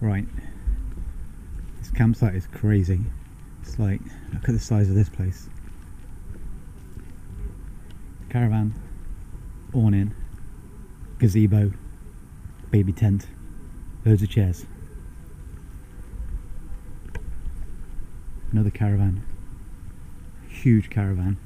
Right, this campsite is crazy. It's like, look at the size of this place. Caravan, awning, gazebo, baby tent, loads of chairs. Another caravan, huge caravan.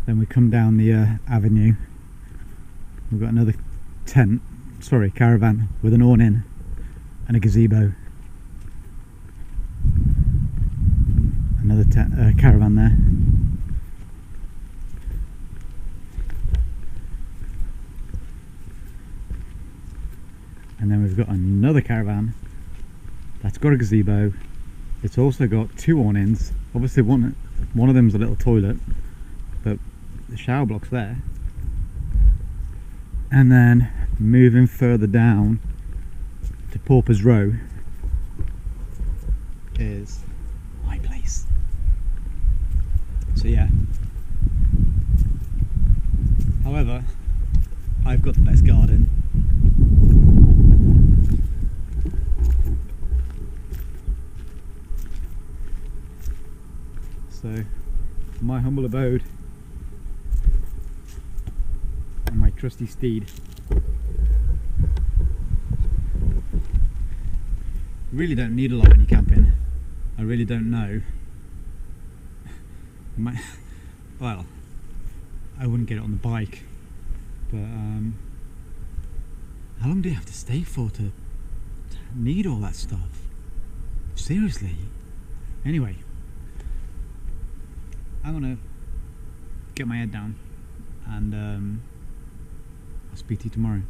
Then we come down the avenue. We've got another caravan with an awning and a gazebo. Another caravan there. And then we've got another caravan that's got a gazebo. It's also got two awnings. Obviously one of them's a little toilet, but the shower block's there. And then moving further down to Pauper's Row is my place. So yeah. However, I've got the best garden. So, my humble abode and my trusty steed. You really don't need a lot when you're camping. I really don't know. Well, I wouldn't get it on the bike, but how long do you have to stay for to need all that stuff? Seriously? Anyway, I'm gonna get my head down and I'll speak to you tomorrow.